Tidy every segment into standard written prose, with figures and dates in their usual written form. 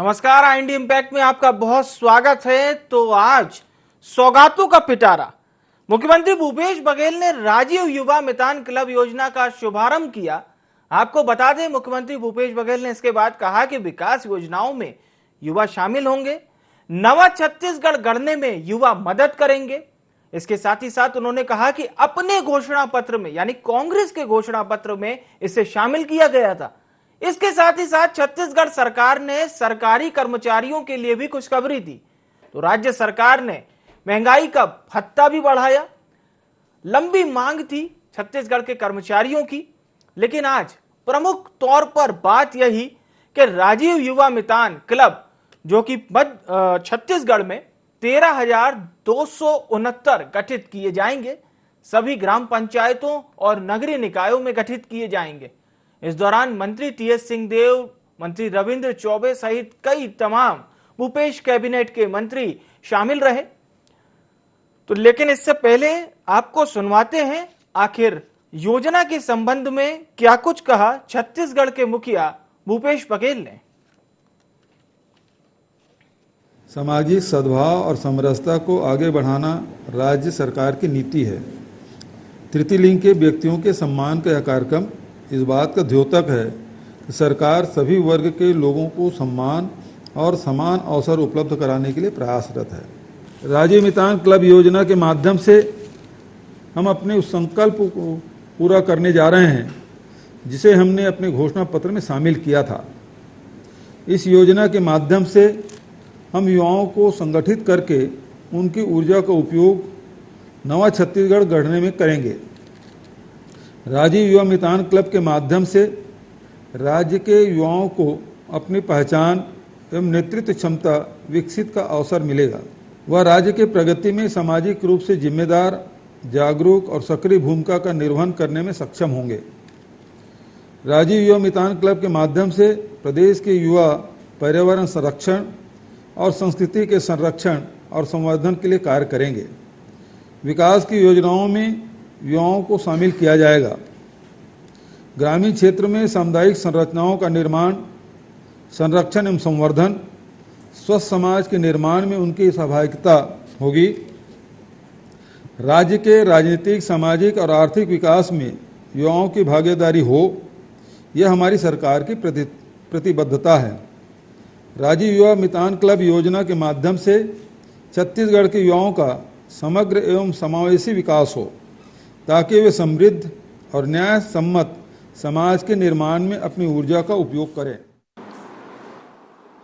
नमस्कार, IND impact में आपका बहुत स्वागत है। तो आज सौगातों का पिटारा। मुख्यमंत्री भूपेश बघेल ने राजीव युवा मितान क्लब योजना का शुभारंभ किया। आपको बता दें, मुख्यमंत्री भूपेश बघेल ने इसके बाद कहा कि विकास योजनाओं में युवा शामिल होंगे, नवा छत्तीसगढ़ गढ़ने में युवा मदद करेंगे। इसके साथ ही साथ उन्होंने कहा कि अपने घोषणा पत्र में, यानी कांग्रेस के घोषणा पत्र में इसे शामिल किया गया था। इसके साथ ही साथ छत्तीसगढ़ सरकार ने सरकारी कर्मचारियों के लिए भी खुशखबरी दी। तो राज्य सरकार ने महंगाई का भत्ता भी बढ़ाया। लंबी मांग थी छत्तीसगढ़ के कर्मचारियों की, लेकिन आज प्रमुख तौर पर बात यही कि राजीव युवा मितान क्लब, जो कि छत्तीसगढ़ में 13,269 गठित किए जाएंगे, सभी ग्राम पंचायतों और नगरीय निकायों में गठित किए जाएंगे। इस दौरान मंत्री टीएस सिंहदेव, मंत्री रविंद्र चौबे सहित कई तमाम भूपेश कैबिनेट के मंत्री शामिल रहे। तो लेकिन इससे पहले आपको सुनवाते हैं आखिर योजना के संबंध में क्या कुछ कहा छत्तीसगढ़ के मुखिया भूपेश बघेल ने। सामाजिक सद्भाव और समरसता को आगे बढ़ाना राज्य सरकार की नीति है। तृतीय लिंग के व्यक्तियों के सम्मान का यह कार्यक्रम इस बात का द्योतक है कि सरकार सभी वर्ग के लोगों को सम्मान और समान अवसर उपलब्ध कराने के लिए प्रयासरत है। राजीव मितान क्लब योजना के माध्यम से हम अपने उस संकल्प को पूरा करने जा रहे हैं जिसे हमने अपने घोषणा पत्र में शामिल किया था। इस योजना के माध्यम से हम युवाओं को संगठित करके उनकी ऊर्जा का उपयोग नवा छत्तीसगढ़ गढ़ने में करेंगे। राजीव युवा मितान क्लब के माध्यम से राज्य के युवाओं को अपनी पहचान एवं नेतृत्व क्षमता विकसित का अवसर मिलेगा। वह राज्य के प्रगति में सामाजिक रूप से जिम्मेदार, जागरूक और सक्रिय भूमिका का निर्वहन करने में सक्षम होंगे। राजीव युवा मितान क्लब के माध्यम से प्रदेश के युवा पर्यावरण संरक्षण और संस्कृति के संरक्षण और संवर्धन के लिए कार्य करेंगे। विकास की योजनाओं में युवाओं को शामिल किया जाएगा। ग्रामीण क्षेत्र में सामुदायिक संरचनाओं का निर्माण, संरक्षण एवं संवर्धन, स्वस्थ समाज के निर्माण में उनकी सहभागिता होगी। राज्य के राजनीतिक, सामाजिक और आर्थिक विकास में युवाओं की भागीदारी हो, यह हमारी सरकार की प्रतिबद्धता है। राजीव युवा मितान क्लब योजना के माध्यम से छत्तीसगढ़ के युवाओं का समग्र एवं समावेशी विकास हो, ताकि वे समृद्ध और न्याय सम्मत समाज के निर्माण में अपनी ऊर्जा का उपयोग करें।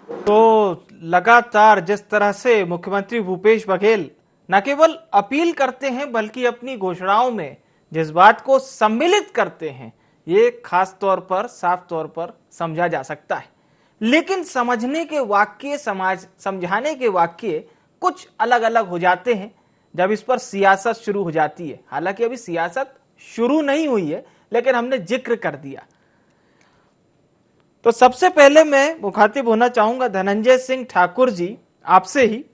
तो लगातार जिस तरह से मुख्यमंत्री भूपेश बघेल न केवल अपील करते हैं बल्कि अपनी घोषणाओं में जिस बात को सम्मिलित करते हैं, ये खास तौर पर, साफ तौर पर समझा जा सकता है। लेकिन समझने के वाक्य, समझाने के वाक्य कुछ अलग अलग हो जाते हैं जब इस पर सियासत शुरू हो जाती है। हालांकि अभी सियासत शुरू नहीं हुई है, लेकिन हमने जिक्र कर दिया। तो सबसे पहले मैं मुखातिब होना चाहूंगा धनंजय सिंह ठाकुर जी, आपसे ही।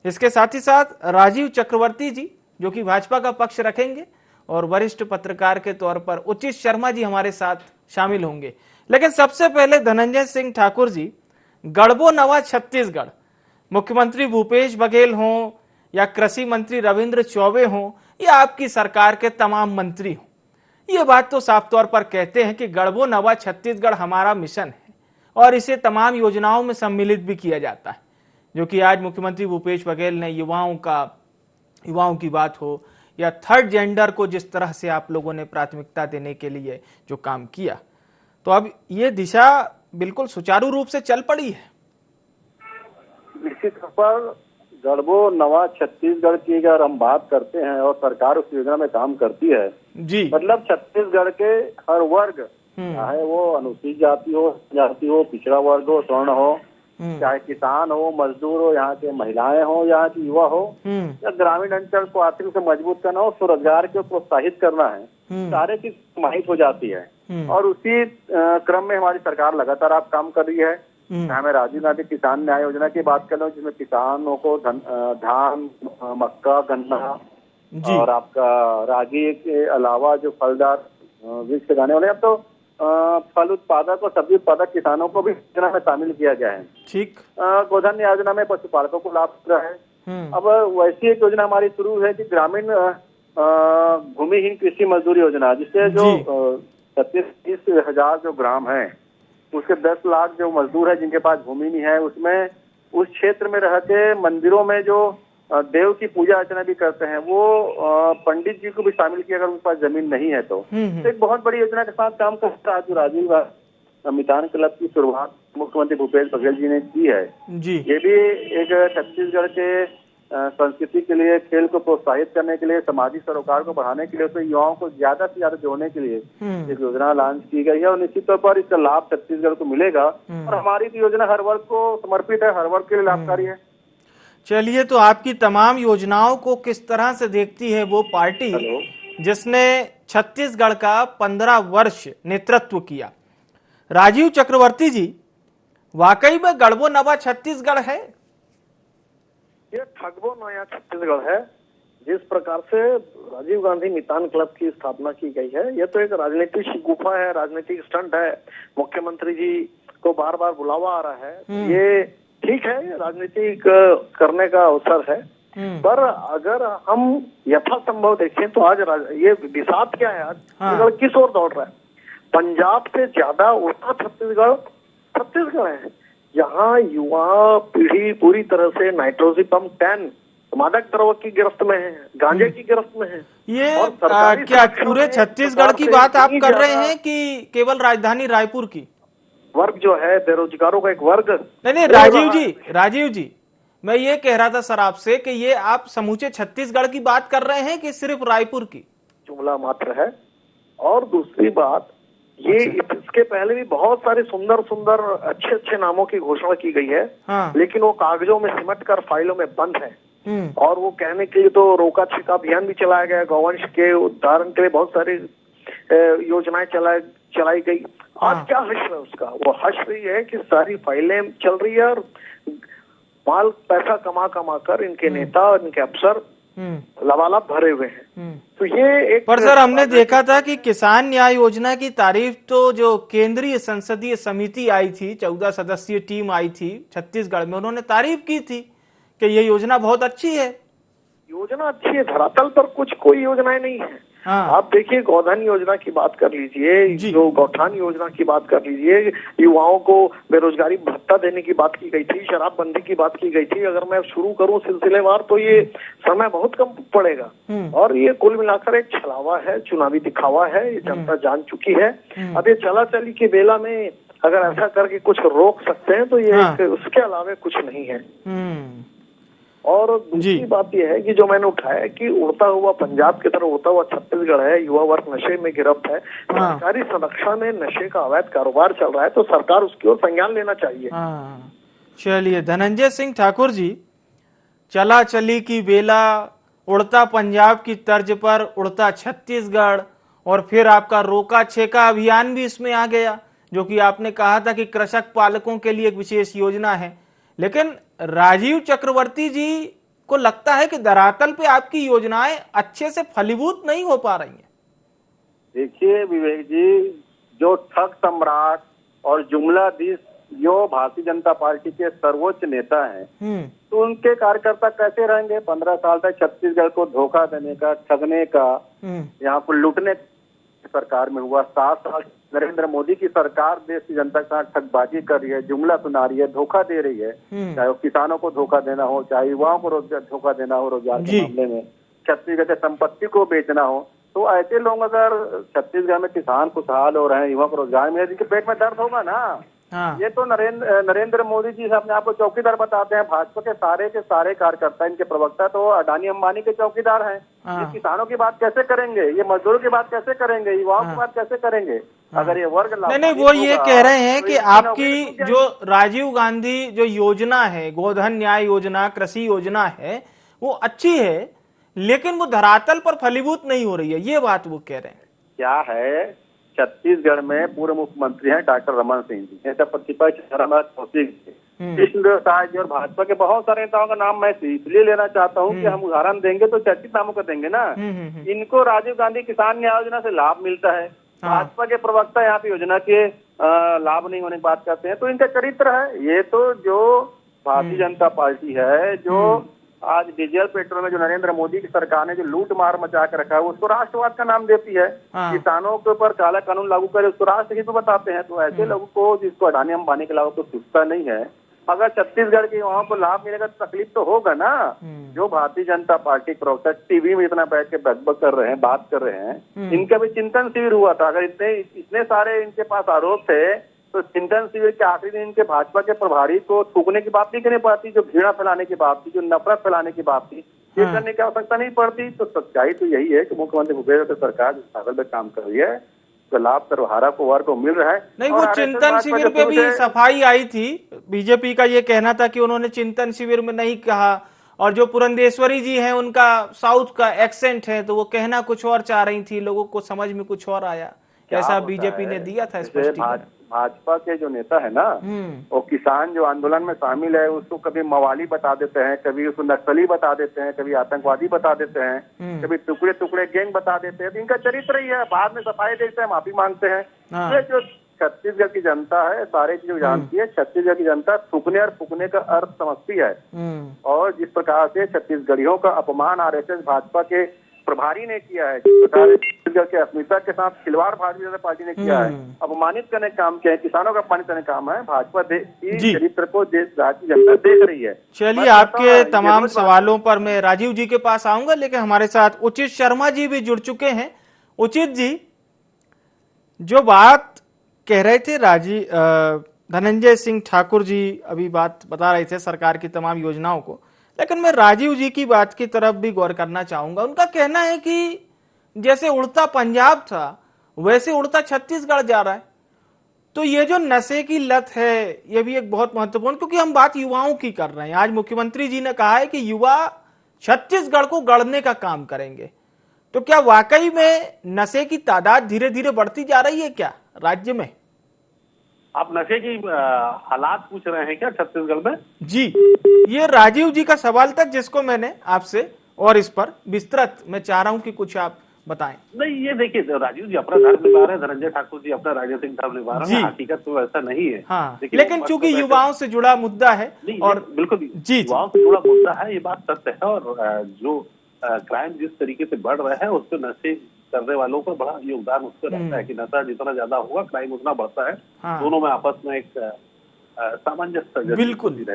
इसके साथ ही साथ राजीव चक्रवर्ती जी, जो कि भाजपा का पक्ष रखेंगे, और वरिष्ठ पत्रकार के तौर पर उचित शर्मा जी हमारे साथ शामिल होंगे। लेकिन सबसे पहले धनंजय सिंह ठाकुर जी, गढ़बो नवा छत्तीसगढ़, मुख्यमंत्री भूपेश बघेल हों या कृषि मंत्री रविंद्र चौबे हों या आपकी सरकार के तमाम मंत्री हों, ये बात तो साफ तौर पर कहते हैं कि गढ़बो नवा छत्तीसगढ़ हमारा मिशन है और इसे तमाम योजनाओं में सम्मिलित भी किया जाता है। जो कि आज मुख्यमंत्री भूपेश बघेल ने युवाओं की बात हो या थर्ड जेंडर को जिस तरह से आप लोगों ने प्राथमिकता देने के लिए जो काम किया, तो अब ये दिशा बिल्कुल सुचारू रूप से चल पड़ी है। निश्चित तौर पर गढ़बो नवा छत्तीसगढ़ की अगर हम बात करते हैं और सरकार उस योजना में काम करती है जी, मतलब छत्तीसगढ़ के हर वर्ग, चाहे वो अनुसूचित जाति हो, पिछड़ा वर्ग हो, स्वर्ण हो, चाहे किसान हो, मजदूर हो, यहाँ के महिलाएं हो, यहाँ के युवा हो, या ग्रामीण अंचल को आर्थिक से मजबूत करना हो, स्वरोजगार को प्रोत्साहित करना है, सारे चीज समाहित हो जाती है। और उसी क्रम में हमारी सरकार लगातार आप काम कर रही है। हमें राजीव गांधी किसान न्याय योजना की बात कर लो, जिसमें किसानों को धान, मक्का, गन्ना और आपका रागी के अलावा जो फलदार वृक्ष लगाने वाले, अब तो फल उत्पादक और सब्जी उत्पादक किसानों को भी योजना में शामिल किया गया है। ठीक। गोधन योजना में पशुपालकों को लाभ मिल रहा है। अब वैसी एक योजना हमारी शुरू है कि ग्रामीण भूमिहीन कृषि मजदूर योजना, जिससे जो 36-30 हजार जो ग्राम है उसके 10 लाख जो मजदूर है जिनके पास भूमि नहीं है, उसमें उस क्षेत्र में रह के मंदिरों में जो देव की पूजा अर्चना भी करते हैं वो पंडित जी को भी शामिल किया अगर उनके पास जमीन नहीं है तो एक बहुत बड़ी योजना के साथ काम करता है जो राजीव मितान क्लब की शुरुआत मुख्यमंत्री भूपेश बघेल जी ने की है जी। ये भी एक छत्तीसगढ़ के संस्कृति के लिए, खेल को प्रोत्साहित करने के लिए, सामाजिक सरोकार को बढ़ाने के लिए, उसमें युवाओं को ज्यादा से ज्यादा जोड़ने के लिए एक योजना लॉन्च की गई है और निश्चित तौर पर इसका लाभ छत्तीसगढ़ को मिलेगा और हमारी योजना हर वर्ग को समर्पित है, हर वर्ग के लिए लाभकारी है। चलिए, तो आपकी तमाम योजनाओं को किस तरह से देखती है वो पार्टी जिसने छत्तीसगढ़ का 15 वर्ष नेतृत्व किया? राजीव चक्रवर्ती जी, वाकई में गढ़बो नवा छत्तीसगढ़ है? ये ठगबो नया छत्तीसगढ़ है। जिस प्रकार से राजीव गांधी मितान क्लब की स्थापना की गई है, ये तो एक राजनीतिक शिगुफा है, राजनीतिक स्टंट है। मुख्यमंत्री जी को बार बार बुलावा आ रहा है, ये ठीक है, राजनीतिक करने का अवसर है। पर अगर हम यथासंभव देखें तो आज ये विषाद क्या है, आज छत्तीसगढ़ किस ओर दौड़ रहा है? पंजाब से ज्यादा उल्टा छत्तीसगढ़ है। यहाँ युवा पीढ़ी पूरी तरह से नाइट्रोजिपम 10 मादक द्रव्य की गिरफ्त में है, गांजे की गिरफ्त में है। ये क्या पूरे छत्तीसगढ़ की बात आप कर रहे हैं कि केवल राजधानी रायपुर की? वर्ग जो है बेरोजगारों का एक वर्ग नहीं, राजीव जी मैं ये कह रहा था सर आपसे कि ये आप समूचे छत्तीसगढ़ की बात कर रहे हैं कि सिर्फ रायपुर की? जुमला मात्र है। और दूसरी बात ये, इसके पहले भी बहुत सारे सुंदर अच्छे नामों की घोषणा की गई है। लेकिन वो कागजों में सिमट कर फाइलों में बंद है। और वो कहने के लिए तो रोका छिका अभियान भी चलाया गया, गौवंश के उद्धारण के लिए बहुत सारी योजनाएं चलाई गई। आज क्या हश्र है उसका? वो हश्र ये है कि सारी फाइलें चल रही है और माल पैसा कमा कर इनके नेता और इनके अफसर लबालब भरे हुए हैं। तो ये एक, पर सर हमने देखा था कि किसान न्याय योजना की तारीफ तो जो केंद्रीय संसदीय समिति आई थी, 14 सदस्यीय टीम आई थी छत्तीसगढ़ में, उन्होंने तारीफ की थी कि ये योजना बहुत अच्छी है। योजना अच्छी है, धरातल पर कोई योजनाएं नहीं है। आप देखिए, गोधन योजना की बात कर लीजिए, जो गौठान योजना की बात कर लीजिए, युवाओं को बेरोजगारी भत्ता देने की बात की गई थी, शराबबंदी की बात की गई थी। अगर मैं शुरू करूं सिलसिलेवार तो ये समय बहुत कम पड़ेगा। और ये कुल मिलाकर एक छलावा है, चुनावी दिखावा है, ये जनता जान चुकी है। अब ये चला चली के बेला में अगर ऐसा करके कुछ रोक सकते हैं तो ये उसके अलावा कुछ नहीं है। और दूसरी बात यह है कि जो मैंने उठाया कि उड़ता हुआ पंजाब की तरफ उड़ता हुआ छत्तीसगढ़ है, युवा वर्ग नशे में गिरफ्त है, सरकारी संरक्षण में नशे का अवैध कारोबार चल रहा है, तो सरकार उसकी ओर संज्ञान लेना चाहिए। चलिए, धनंजय सिंह ठाकुर जी, चला चली की बेला, उड़ता पंजाब की तर्ज पर उड़ता छत्तीसगढ़, और फिर आपका रोका छेका अभियान भी इसमें आ गया, जो कि आपने कहा था कि कृषक पालकों के लिए एक विशेष योजना है। लेकिन राजीव चक्रवर्ती जी को लगता है कि धरातल पे आपकी योजनाएं अच्छे से फलीभूत नहीं हो पा रही हैं। देखिए विवेक जी, जो ठग सम्राट और जुमलाधीश जो भारतीय जनता पार्टी के सर्वोच्च नेता हैं, तो उनके कार्यकर्ता कैसे रहेंगे? 15 साल तक छत्तीसगढ़ को धोखा देने का, ठगने का, यहाँ पर लूटने सरकार में हुआ। 7 साल नरेंद्र मोदी की सरकार देश की जनता के साथ ठगबाजी कर रही है, जुमला सुना रही है, धोखा दे रही है। चाहे वो किसानों को धोखा देना हो, चाहे युवाओं को धोखा देना हो, रोजगार के मामले में छत्तीसगढ़ की संपत्ति को बेचना हो, तो ऐसे लोग अगर छत्तीसगढ़ में किसान खुशहाल हो रहे हैं, युवा को रोजगार मिले, जिनके पेट में दर्द होगा ना। ये तो नरेंद्र मोदी जी अपने आप को चौकीदार बताते हैं। भाजपा के सारे कार्यकर्ता, इनके प्रवक्ता तो अडानी अंबानी के चौकीदार हैं। ये किसानों की बात कैसे करेंगे? ये मजदूरों की बात कैसे करेंगे? युवाओं की बात कैसे करेंगे? अगर ये वर्ग नहीं, वो ये कह रहे हैं कि आपकी जो राजीव गांधी जो योजना है, गोधन न्याय योजना, कृषि योजना है, वो अच्छी है, लेकिन वो धरातल पर फलीभूत नहीं हो रही है, ये बात वो कह रहे हैं। क्या है, छत्तीसगढ़ में पूर्व मुख्यमंत्री हैं डॉक्टर रमन सिंह जी, नेता प्रतिपक्ष धर्मराज कौशिक जी, कृष्णदेव साय जी और भाजपा के बहुत सारे नेताओं का नाम मैं इसलिए लेना चाहता हूं कि हम उदाहरण देंगे तो चर्चित नामों का देंगे ना। इनको राजीव गांधी किसान न्याय योजना से लाभ मिलता है, भाजपा के प्रवक्ता यहाँ पे योजना के लाभ नहीं होने की बात करते हैं, तो इनका चरित्र है ये। तो जो भारतीय जनता पार्टी है, जो आज डीजल पेट्रोल में जो नरेंद्र मोदी की सरकार ने जो लूट मार मचा के रखा है, उसको राष्ट्रवाद का नाम देती है। किसानों के ऊपर काला कानून लागू करे उसको राष्ट्रहित बताते हैं। तो ऐसे लोगों को, जिसको अडानी अंबानी के अलावा को सुझता नहीं है, अगर छत्तीसगढ़ के युवाओं को लाभ मिलेगा तो तकलीफ तो होगा ना। जो भारतीय जनता पार्टी प्रवक्ता टीवी में इतना बैठ के बकबक कर रहे हैं, बात कर रहे हैं, इनका भी चिंतन शिविर हुआ था। अगर इतने सारे इनके पास आरोप थे तो चिंतन शिविर के आखिरी दिन इनके भाजपा के प्रभारी को थूकने की बात नहीं करनी पड़ती, जो घृणा फैलाने की बात थी, जो नफरत फैलाने की बात थी, ये करने की आवश्यकता नहीं पड़ती। तो सच्चाई तो यही है कि मुख्यमंत्री भूपेश बघेल सरकार जिस साधन पे काम कर रही है, तो लाभ सर्वहारा को वर्ग को मिल रहा है। नहीं, वो चिंतन शिविर पे भी सफाई आई थी। बीजेपी का ये कहना था कि उन्होंने चिंतन शिविर में नहीं कहा, और जो पुरंदेश्वरी जी हैं उनका साउथ का एक्सेंट है, तो वो कहना कुछ और चाह रही थी, लोगों को समझ में कुछ और आया, ऐसा बीजेपी ने दिया था स्पष्टीकरण। भाजपा के जो नेता है ना, वो किसान जो आंदोलन में शामिल है उसको कभी मवाली बता देते हैं, कभी उसको नक्सली बता देते हैं, कभी आतंकवादी बता देते हैं, कभी टुकड़े टुकड़े गैंग बता देते हैं। तो इनका चरित्र ही है, बाद में सफाई देखते हैं, माफी मांगते हैं। ये जो छत्तीसगढ़ की जनता है सारे चीजें जानती है। छत्तीसगढ़ की जनता थूकने और फूकने का अर्थ समझती है, और जिस प्रकार से छत्तीसगढ़ियों का अपमान आरएसएस भाजपा के प्रभारी ने किया है, जिस प्रकार छत्तीसगढ़ के अस्मिता के साथ खिलवाड़ भारतीय जनता पार्टी ने किया है, अपमानित करने का काम किया है, किसानों का अपमानित करने का काम है, भाजपा की चरित्र को देश राज्य जनता देख रही है। चलिए, आपके तमाम सवालों पर मैं राजीव जी के पास आऊंगा, लेकिन हमारे साथ उचित शर्मा जी भी जुड़ चुके हैं। उचित जी, जो बात कह रहे थे धनंजय सिंह ठाकुर जी अभी बात बता रहे थे सरकार की तमाम योजनाओं को, लेकिन मैं राजीव जी की बात की तरफ भी गौर करना चाहूंगा। उनका कहना है कि जैसे उड़ता पंजाब था वैसे उड़ता छत्तीसगढ़ जा रहा है। तो ये जो नशे की लत है ये भी एक बहुत महत्वपूर्ण, क्योंकि हम बात युवाओं की कर रहे हैं। आज मुख्यमंत्री जी ने कहा है कि युवा छत्तीसगढ़ को गढ़ने का काम करेंगे। तो क्या वाकई में नशे की तादाद धीरे धीरे बढ़ती जा रही है क्या राज्य में? आप नशे की हालात पूछ रहे हैं क्या छत्तीसगढ़ में? जी, ये राजीव जी का सवाल था जिसको मैंने आपसे और इस पर विस्तृत मैं चाह रहा हूं कि कुछ आप बताएं। नहीं, ये देखिए, राजीव जी अपना धर्म निभा रहे हैं, धनंजय ठाकुर जी अपना राजनीतिक धर्म निभा रहे हैं। हकीकत तो ऐसा नहीं है। हाँ, लेकिन चूंकि युवाओं से जुड़ा मुद्दा है, और बिल्कुल जी युवाओं से जुड़ा मुद्दा है, ये बात सत्य है। और जो क्राइम जिस तरीके से बढ़ रहा है उसको नशे करने वालों का बड़ा योगदान उसको रहता है कि नशा जितना ज्यादा होगा क्राइम उतना बढ़ता है। दोनों में आपस में एक सामंजस्य बिल्कुल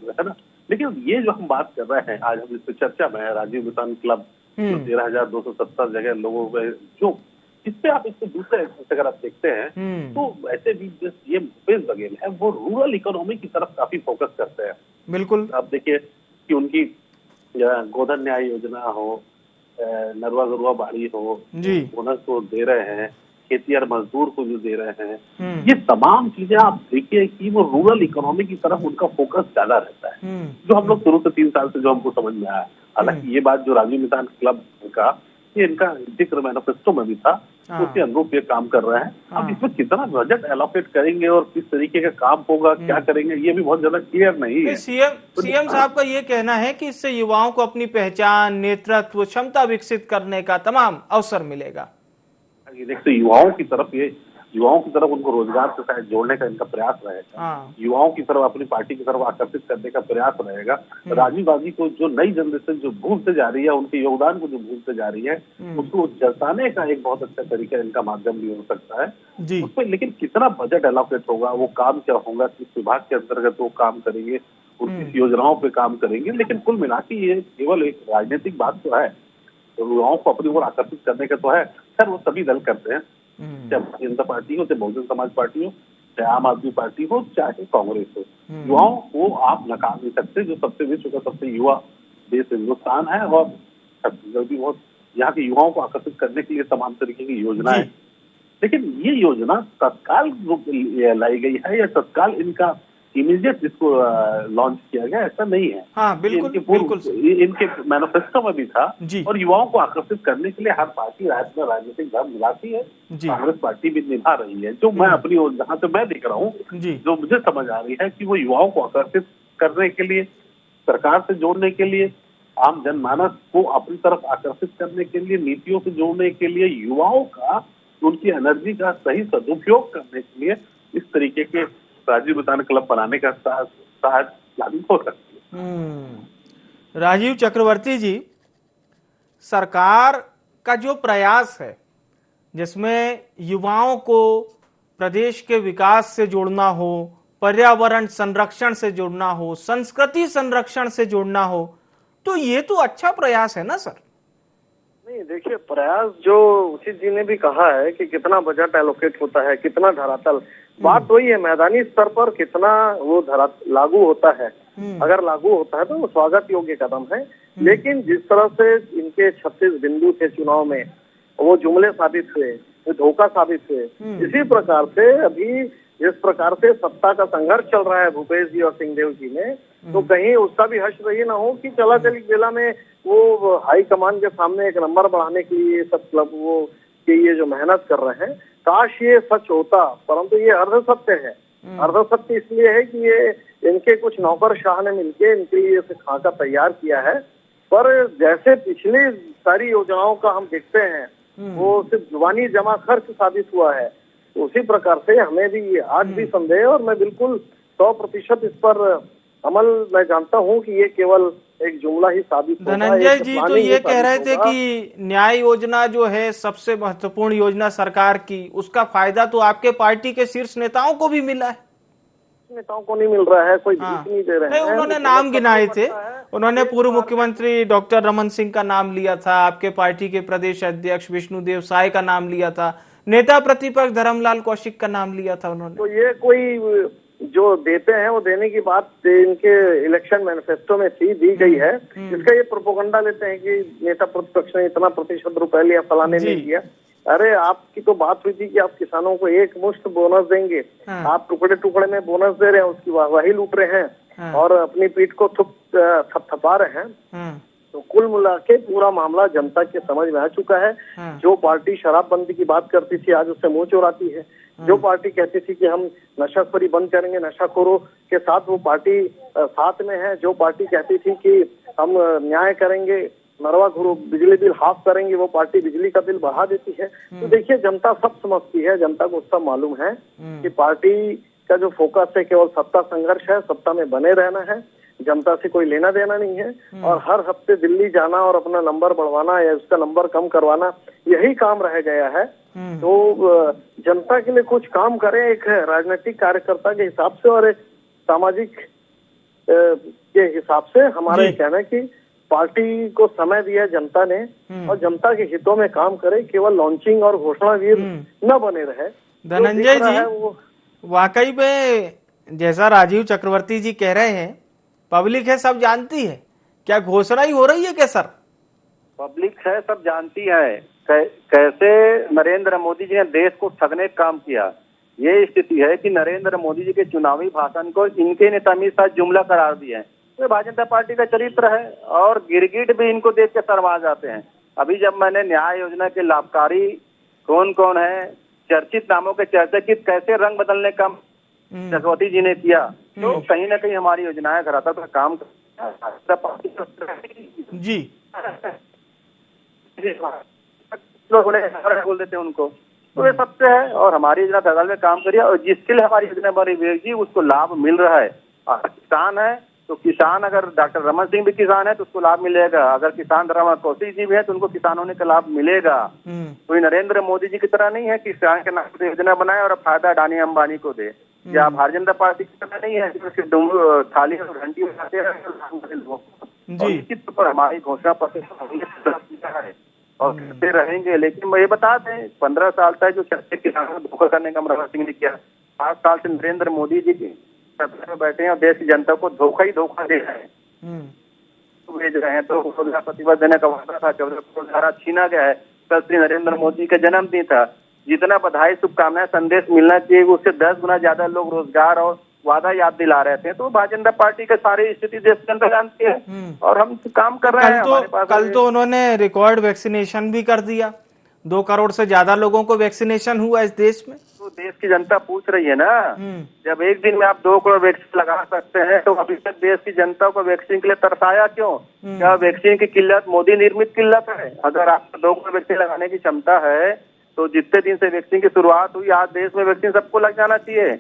है ना। लेकिन ये जो हम बात कर रहे हैं आज, हम इस पर चर्चा में है, राजीव मितान क्लब 13,270 जगह लोगों पे, जो इस पे आप इसको दूसरे अगर आप देखते हैं तो ऐसे भी ये भूपेश बघेल है वो रूरल इकोनॉमी की तरफ काफी फोकस करते हैं। बिल्कुल, आप देखिए कि उनकी गोधन न्याय योजना हो, नरवा गरुआ बाड़ी हो, बोनस को दे रहे हैं, खेतिहर मजदूर को जो दे रहे हैं, ये तमाम चीजें आप देखिए कि वो रूरल इकोनॉमी की तरफ उनका फोकस ज्यादा रहता है, जो हम लोग शुरू से 3 साल से जो हमको समझ में आया। हालांकि ये बात जो राजीव मितान क्लब का, ये इनका जिक्र मैनिफेस्टो में भी था, उसके अनुरूप ये काम कर रहे हैं। अब इसमें कितना बजट एलोकेट करेंगे और किस तरीके का काम होगा, क्या करेंगे, ये भी बहुत ज्यादा क्लियर नहीं है। सीएम साहब का ये कहना है कि इससे युवाओं को अपनी पहचान, नेतृत्व क्षमता विकसित करने का तमाम अवसर मिलेगा। देखते युवाओं की तरफ उनको रोजगार से शायद जोड़ने का इनका प्रयास रहेगा, युवाओं की तरफ अपनी पार्टी की तरफ आकर्षित करने का प्रयास रहेगा। राजीव गांधी को जो नई जनरेशन जो भूलते जा रही है, उनके योगदान को जो भूलते जा रही है, उसको जताने का एक बहुत अच्छा तरीका इनका माध्यम भी हो सकता है उस पर। लेकिन कितना बजट एलोकेट होगा, वो काम क्या होगा, किस विभाग के अंतर्गत वो काम करेंगे, किस योजनाओं पे काम करेंगे, लेकिन कुल मिला के ये केवल एक राजनीतिक बात तो है, युवाओं को अपनी ओर आकर्षित करने का तो है। सर, वो सभी दल करते हैं, चाहे भारतीय जनता पार्टी हो, चाहे बहुजन समाज पार्टी हो, चाहे आम आदमी पार्टी हो, चाहे कांग्रेस हो। युवाओं को आप नकार नहीं सकते। जो सबसे विश्व का सबसे युवा देश हिंदुस्तान है, और छत्तीसगढ़ भी बहुत यहाँ के युवाओं को आकर्षित करने के लिए तमाम तरीके की योजनाएं, लेकिन ये योजना तत्काल लाई गई है या तत्काल इनका इमीडिएट इसको लॉन्च किया गया, ऐसा नहीं है। हाँ, बिल्कुल, इनके मैनिफेस्टो में भी था। और युवाओं को आकर्षित करने के लिए हर पार्टी राज्य में राजनीतिक धर्म निभाती है, कांग्रेस पार्टी भी निभा रही है। जो मैं अपनी ओर जहाँ से मैं देख रहा हूँ, जो मुझे समझ आ रही है कि वो युवाओं को आकर्षित करने के लिए, सरकार से जोड़ने के लिए, आम जनमानस को अपनी तरफ आकर्षित करने के लिए, नीतियों से जोड़ने के लिए, युवाओं का उनकी एनर्जी का सही सदुपयोग करने के लिए इस तरीके के राजीव मितान क्लब बनाने का शायद लागू हो सकती है। राजीव चक्रवर्ती जी, सरकार का जो प्रयास है जिसमें युवाओं को प्रदेश के विकास से जोड़ना हो, पर्यावरण संरक्षण से जोड़ना हो, संस्कृति संरक्षण से जोड़ना हो, तो ये तो अच्छा प्रयास है ना सर? नहीं, देखिए, प्रयास जो उचित जी ने भी कहा है कि कितना बजट एलोकेट होता है, कितना धरातल, बात वही है, मैदानी स्तर पर कितना वो लागू होता है। अगर लागू होता है तो वो स्वागत योग्य कदम है। लेकिन जिस तरह से इनके 36 बिंदु थे चुनाव में, वो जुमले साबित हुए, धोखा साबित हुए, इसी प्रकार से अभी जिस प्रकार से सत्ता का संघर्ष चल रहा है भूपेश जी और सिंहदेव जी में, तो कहीं उसका भी हश्र रही ना हो कि चला चली बेला में वो हाईकमान के सामने एक नंबर बढ़ाने के लिए सब क्लब वो के ये जो मेहनत कर रहे हैं, काश ये सच होता, परंतु ये अर्ध सत्य है। अर्ध सत्य इसलिए है कि ये इनके कुछ नौकरशाह ने मिलके इनके लिए खाका तैयार किया है। पर जैसे पिछली सारी योजनाओं का हम देखते हैं वो सिर्फ जुबानी जमा खर्च साबित हुआ है, तो उसी प्रकार से हमें भी आज भी संदेह है और मैं बिल्कुल 100% इस पर अमल मैं जानता हूं कि ये केवल एक जुमला ही साबित होगा। धनंजय जी तो ये कह रहे थे कि न्याय योजना जो है सबसे महत्वपूर्ण योजना सरकार की, उसका फायदा तो आपके पार्टी के शीर्ष नेताओं को भी मिला है। नेताओं को नहीं मिल रहा है, कोई नहीं दे रहे हैं। उन्होंने नाम गिनाए थे, उन्होंने पूर्व मुख्यमंत्री डॉक्टर रमन सिंह का नाम लिया था, आपके पार्टी के प्रदेश अध्यक्ष विष्णुदेव साय का नाम लिया था, नेता प्रतिपक्ष धर्मलाल कौशिक का नाम लिया था उन्होंने। तो ये कोई जो देते हैं वो देने की बात इनके इलेक्शन मैनिफेस्टो में दी गई है, इसका ये प्रोपोगंडा लेते हैं कि नेता प्रतिपक्ष ने इतना प्रतिशत रुपए लिया, फलाने ने किया। अरे आपकी तो बात हुई थी कि आप किसानों को एक मुश्त बोनस देंगे, आप टुकड़े टुकड़े में बोनस दे रहे हैं, उसकी वाहवाही लूट रहे हैं और अपनी पीठ को थपथपा रहे हैं। तो कुल मिला के पूरा मामला जनता के समझ में आ चुका है। जो पार्टी शराबबंदी की बात करती थी आज उससे मुंह चुराती है। जो पार्टी कहती थी कि हम नशाखोरी बंद करेंगे, नशाखोरों के साथ वो पार्टी साथ में है। जो पार्टी कहती थी कि हम न्याय करेंगे, नरवा घुरो बिजली बिल हाफ करेंगे, वो पार्टी बिजली का बिल बढ़ा देती है। तो देखिए, जनता सब समझती है, जनता को सब मालूम है कि पार्टी का जो फोकस है केवल सत्ता संघर्ष है, सत्ता में बने रहना है, जनता से कोई लेना देना नहीं है। और हर हफ्ते दिल्ली जाना और अपना नंबर बढ़वाना या उसका नंबर कम करवाना, यही काम रह गया है। तो जनता के लिए कुछ काम करें एक राजनीतिक कार्यकर्ता के हिसाब से और एक सामाजिक के हिसाब से। हमारा कहना है कि पार्टी को समय दिया जनता ने और जनता के हितों में काम करे, केवल लॉन्चिंग और घोषणावीर न बने रहे। धनंजय जी, वाकई में जैसा राजीव चक्रवर्ती जी कह रहे हैं, पब्लिक है सब जानती है, क्या घोषणा ही हो रही है क्या सर? पब्लिक है सब जानती है कैसे नरेंद्र मोदी जी ने देश को ठगने का काम किया। ये स्थिति है कि नरेंद्र मोदी जी के चुनावी भाषण को इनके नेता अमित शाह जुमला करार दिए हैं। तो भारतीय जनता पार्टी का चरित्र है और गिरगिट भी इनको देख के शर्मा जाते हैं। अभी जब मैंने न्याय योजना के लाभकारी कौन कौन है, चर्चित नामों के चर्चा की कैसे रंग बदलने का चक्रवर्ती जी ने किया, तो कहीं ना कहीं हमारी योजनाएं धरातल पर काम जी बोल देते हैं उनको। तो ये सत्य है और हमारी योजना धरातल में काम करिए और जिसके लिए हमारी योजना बनी विवेक जी उसको लाभ मिल रहा है। अगर किसान है तो किसान, अगर डॉक्टर रमन सिंह भी किसान है तो उसको लाभ मिलेगा, अगर किसान धर्मलाल कौशिक जी भी है तो उनको किसान होने का लाभ मिलेगा। कोई नरेंद्र मोदी जी की तरह नहीं है कि किसान के नाम पर योजना बनाए और फायदा अडानी अंबानी को दे, या भारतीय जनता पार्टी की तरह नहीं है कि थाली और घंटी उठाते हैं। निश्चित पर हमारी घोषणा पत्र है और करते रहेंगे। लेकिन मैं ये बता दें, 15 साल तक जो छत्तीसगढ़ किसानों को धोखा करने का रमन सिंह ने किया, 5 साल से नरेंद्र मोदी जी की में बैठे हैं और देश की जनता को धोखा ही धोखा दे रहे हैं, भेज रहे हैं। तो रोजगार प्रतिबद्ध देने का वादा था, 14 करोड़ रोजगार छीना गया है। कल श्री नरेंद्र मोदी का जन्मदिन था, जितना बधाई शुभकामनाएं संदेश मिलना चाहिए उससे 10 गुना ज्यादा लोग रोजगार और वादा याद दिला रहे थे। तो भारतीय जनता पार्टी का सारी स्थिति देश के अंदर जानती है और हम काम कर रहे हैं। कल तो उन्होंने रिकॉर्ड वैक्सीनेशन भी कर दिया, 2 करोड़ से ज्यादा लोगों को वैक्सीनेशन हुआ इस देश में। तो देश की जनता पूछ रही है ना, जब एक दिन में आप 2 करोड़ वैक्सीन लगा सकते हैं तो अभी तक देश की जनता को वैक्सीन के लिए तरसाया क्यों? क्या वैक्सीन की किल्लत मोदी निर्मित किल्लत है? अगर आपको 2 करोड़ वैक्सीन लगाने की क्षमता है तो जितने दिन से वैक्सीन की शुरुआत हुई, आज देश में वैक्सीन सबको लग जाना चाहिए।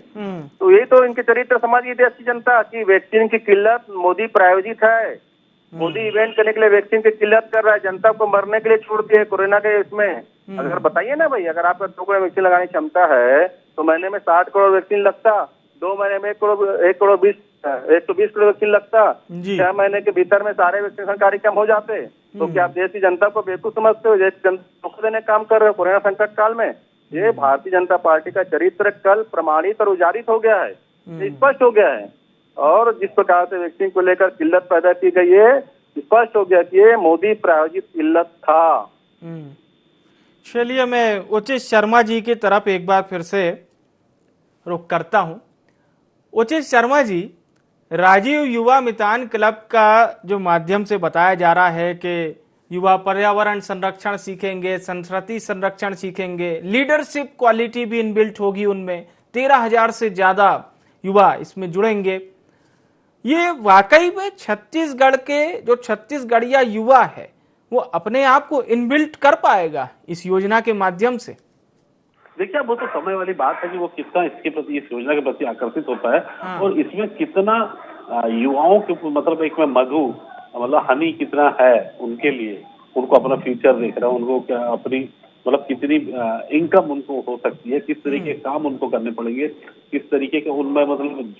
तो यही तो इनके चरित्र समझ गई थी अच्छी जनता की वैक्सीन की किल्लत मोदी प्रायोजित है। मोदी इवेंट करने के लिए वैक्सीन की किल्लत कर रहा है, जनता को मरने के लिए छोड़ दिया है कोरोना के इसमें। अगर बताइए ना भाई, अगर आपका 2 करोड़ वैक्सीन लगाने की क्षमता है तो महीने में 60 करोड़ वैक्सीन लगता, 2 महीने में 120 करोड़ वैक्सीन लगता, 6 महीने के भीतर में सारे वैक्सीनेशन कार्यक्रम हो जाते। तो क्या आप देश की जनता को बेवकूफ समझते हो? देश की जनता को देने काम कर रहे हो कोरोना संकट काल में? ये भारतीय जनता पार्टी का चरित्र कल प्रमाणित और उजारित हो गया है, स्पष्ट हो गया है। और जिस प्रकार से वैक्सीन को लेकर किल्लत पैदा की गई है, स्पष्ट हो गया कि ये मोदी प्रायोजित किल्लत था। चलिए, मैं उचित शर्मा जी की तरफ एक बार फिर से रुख करता हूं। उचित शर्मा जी, राजीव युवा मितान क्लब का जो माध्यम से बताया जा रहा है कि युवा पर्यावरण संरक्षण सीखेंगे, संस्कृति संरक्षण सीखेंगे, लीडरशिप क्वालिटी भी इनबिल्ट होगी उनमें, 13,000 से ज्यादा युवा इसमें जुड़ेंगे। ये वाकई में छत्तीसगढ़ के जो छत्तीसगढ़िया युवा है वो अपने आप को इनबिल्ट कर पाएगा इस योजना के माध्यम से? देखिए, वो तो समय वाली बात है कि वो कितना इसके प्रति, इस योजना के प्रति आकर्षित होता है। और इसमें कितना युवाओं के मतलब एक में मधु मतलब हनी कितना है उनके लिए, उनको अपना फ्यूचर देख रहा है, उनको क्या अपनी मतलब कितनी इनकम उनको हो सकती है, किस तरीके के काम उनको करने पड़ेंगे, किस तरीके के उनमें मतलब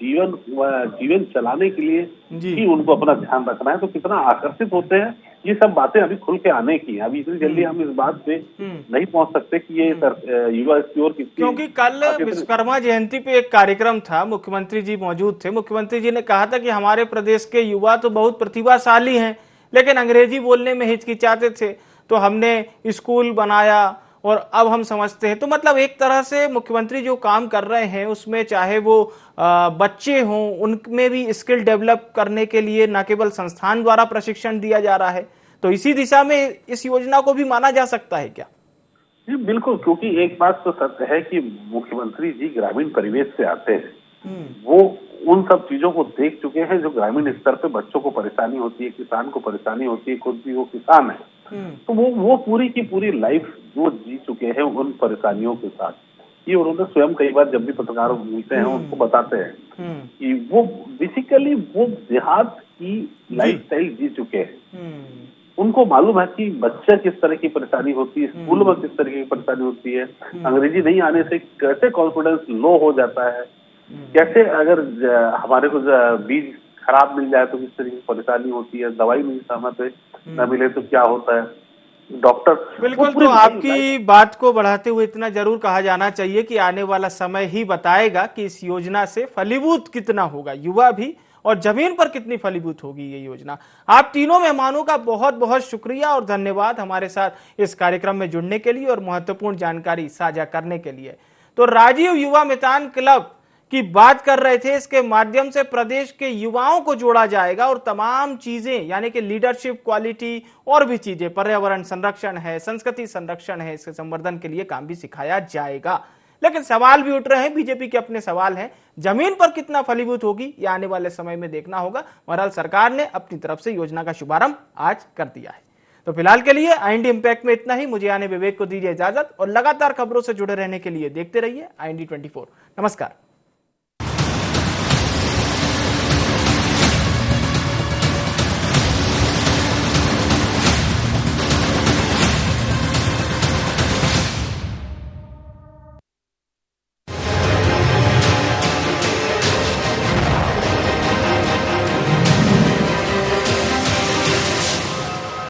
जीवन चलाने के लिए ही उनको अपना ध्यान रखना है, तो कितना आकर्षित होते हैं। ये सब बातें अभी खुल के आने की हैं। अभी इतनी जल्दी हम इस बात पे नहीं पहुंच सकते कि ये युवा इसकी ओर कितनी, क्योंकि कल विश्वकर्मा जयंती पे एक कार्यक्रम था, मुख्यमंत्री जी मौजूद थे। मुख्यमंत्री जी ने कहा था कि हमारे प्रदेश के युवा तो बहुत प्रतिभाशाली हैं लेकिन अंग्रेजी बोलने में हिचकिचाते थे, तो हमने स्कूल बनाया और अब हम समझते हैं। तो मतलब एक तरह से मुख्यमंत्री जो काम कर रहे हैं उसमें चाहे वो बच्चे हों, उनमें भी स्किल डेवलप करने के लिए न केवल संस्थान द्वारा प्रशिक्षण दिया जा रहा है, तो इसी दिशा में इस योजना को भी माना जा सकता है क्या? जी बिल्कुल, क्योंकि एक बात तो सत्य है कि मुख्यमंत्री जी ग्रामीण परिवेश से आते हैं, वो उन सब चीजों को देख चुके हैं जो ग्रामीण स्तर पे बच्चों को परेशानी होती है, किसान को परेशानी होती है, खुद भी वो किसान है। तो वो पूरी की पूरी लाइफ वो जी चुके हैं उन परेशानियों के साथ। ये उन्होंने स्वयं कई बार जब भी पत्रकार मिलते हैं उनको बताते हैं कि वो बेसिकली वो देहात की लाइफस्टाइल जी चुके हैं। उनको मालूम है कि बच्चे किस तरह की परेशानी होती है, स्कूल में किस तरह की परेशानी होती है, अंग्रेजी नहीं आने से कैसे कॉन्फिडेंस लो हो जाता है, कैसे अगर हमारे को बीज खराब मिल जाए तो किस तरह की परेशानी होती है, दवाई नहीं समय पे न मिले तो क्या होता है, डॉक्टर। बिल्कुल, तो आपकी बात को बढ़ाते हुए इतना जरूर कहा जाना चाहिए कि आने वाला समय ही बताएगा कि इस योजना से फलीभूत कितना होगा युवा भी, और जमीन पर कितनी फलीभूत होगी ये योजना। आप तीनों मेहमानों का बहुत बहुत शुक्रिया और धन्यवाद हमारे साथ इस कार्यक्रम में जुड़ने के लिए और महत्वपूर्ण जानकारी साझा करने के लिए। तो राजीव युवा मितान क्लब की बात कर रहे थे, इसके माध्यम से प्रदेश के युवाओं को जोड़ा जाएगा और तमाम चीजें यानी कि लीडरशिप क्वालिटी और भी चीजें, पर्यावरण संरक्षण है, संस्कृति संरक्षण है, इसके संवर्धन के लिए काम भी सिखाया जाएगा। लेकिन सवाल भी उठ रहे हैं, बीजेपी के अपने सवाल हैं, जमीन पर कितना फलीभूत होगी ये आने वाले समय में देखना होगा। बहरहाल सरकार ने अपनी तरफ से योजना का शुभारंभ आज कर दिया है। तो फिलहाल के लिए IND इम्पैक्ट में इतना ही। मुझे आने विवेक को दीजिए इजाजत और लगातार खबरों से जुड़े रहने के लिए देखते रहिए IND 24। नमस्कार।